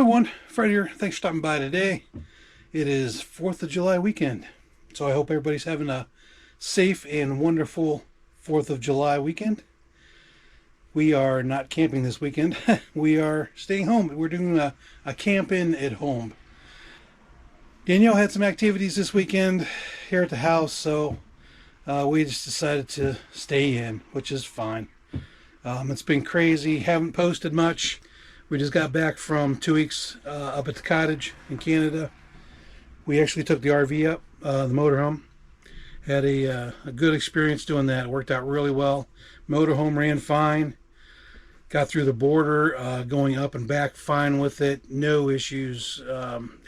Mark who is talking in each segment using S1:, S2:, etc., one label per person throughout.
S1: everyone, Fred here. Thanks for stopping by today. It is 4th of July weekend, so I hope everybody's having a safe and wonderful 4th of July weekend. We are not camping this weekend. We are staying home. We're doing a camp-in at home. Danielle had some activities this weekend here at the house, so we just decided to stay in, which is fine. It's been crazy. Haven't posted much. We just got back from 2 weeks up at the cottage in Canada. We actually took the RV up, the motorhome. Had a good experience doing that. It worked out really well. Motorhome ran fine. Got through the border, going up and back fine with it. No issues.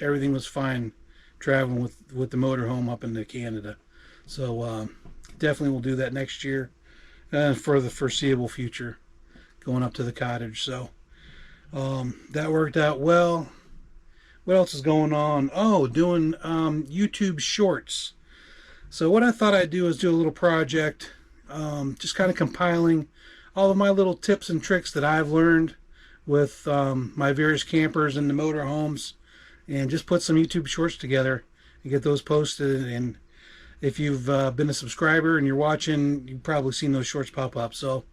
S1: Everything was fine traveling with the motorhome up into Canada. So definitely we'll do that next year for the foreseeable future, going up to the cottage. So that worked out well. What else is going on? Oh, doing YouTube shorts. So what I thought I'd do is do a little project, just kind of compiling all of my little tips and tricks that I've learned with my various campers and the motorhomes, and just put some YouTube shorts together and get those posted. And if you've been a subscriber and you're watching, you've probably seen those shorts pop up. So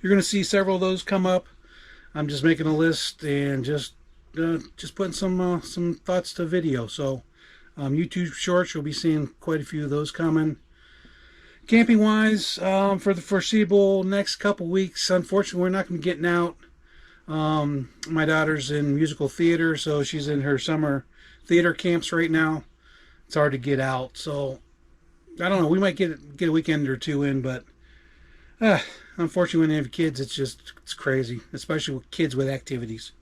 S1: you're going to see several of those come up. I'm just making a list and just putting some thoughts to video. So YouTube shorts, you'll be seeing quite a few of those coming. Camping wise, for the foreseeable next couple weeks, unfortunately we're not going to be getting out. My daughter's in musical theater, so she's in her summer theater camps right now. It's hard to get out, so I don't know, we might get a weekend or two in, but unfortunately when you have kids, it's crazy, especially with kids with activities.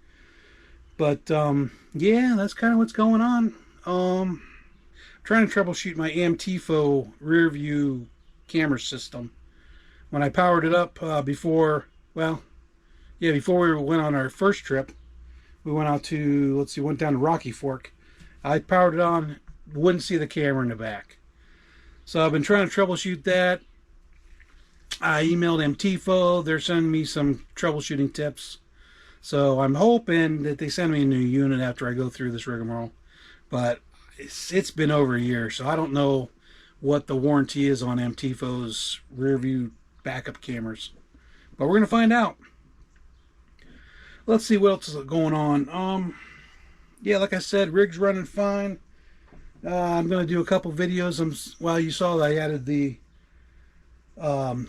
S1: But yeah, that's kind of what's going on. Trying to troubleshoot my AMTFO rear view camera system. When I powered it up before we went on our first trip, we went out to, went down to Rocky Fork. I powered it on, wouldn't see the camera in the back. So I've been trying to troubleshoot that. I emailed MTFO. They're sending me some troubleshooting tips. So I'm hoping that they send me a new unit after I go through this rigmarole. But it's been over a year, so I don't know what the warranty is on MTFO's rear view backup cameras. But we're going to find out. Let's see what else is going on. Yeah, like I said, rig's running fine. I'm going to do a couple videos. Well, you saw that I added the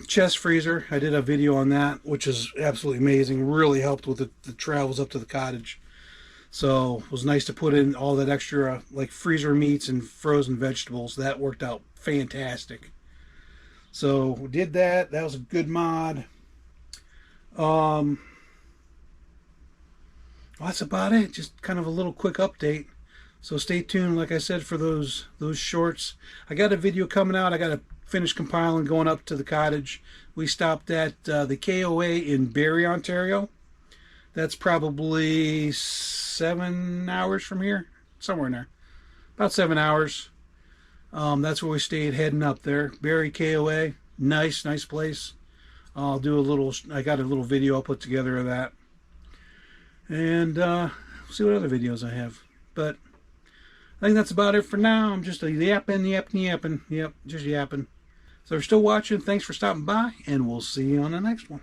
S1: chest freezer. I did a video on that, which is absolutely amazing. Really helped with the travels up to the cottage. So it was nice to put in all that extra like freezer meats and frozen vegetables. That worked out fantastic. So we did that. That was a good mod. Well, that's about it. Just kind of a little quick update. So stay tuned, like I said, for those shorts. I got a video coming out. I got to finish compiling going up to the cottage. We stopped at the KOA in Barrie, Ontario. That's probably 7 hours from here, somewhere in there, about 7 hours. That's where we stayed, heading up there. Barrie KOA, nice place. I got a little video I'll put together of that, and see what other videos I have. But I think that's about it for now. I'm just yapping. Yep, just yapping. So if you're still watching, thanks for stopping by, and we'll see you on the next one.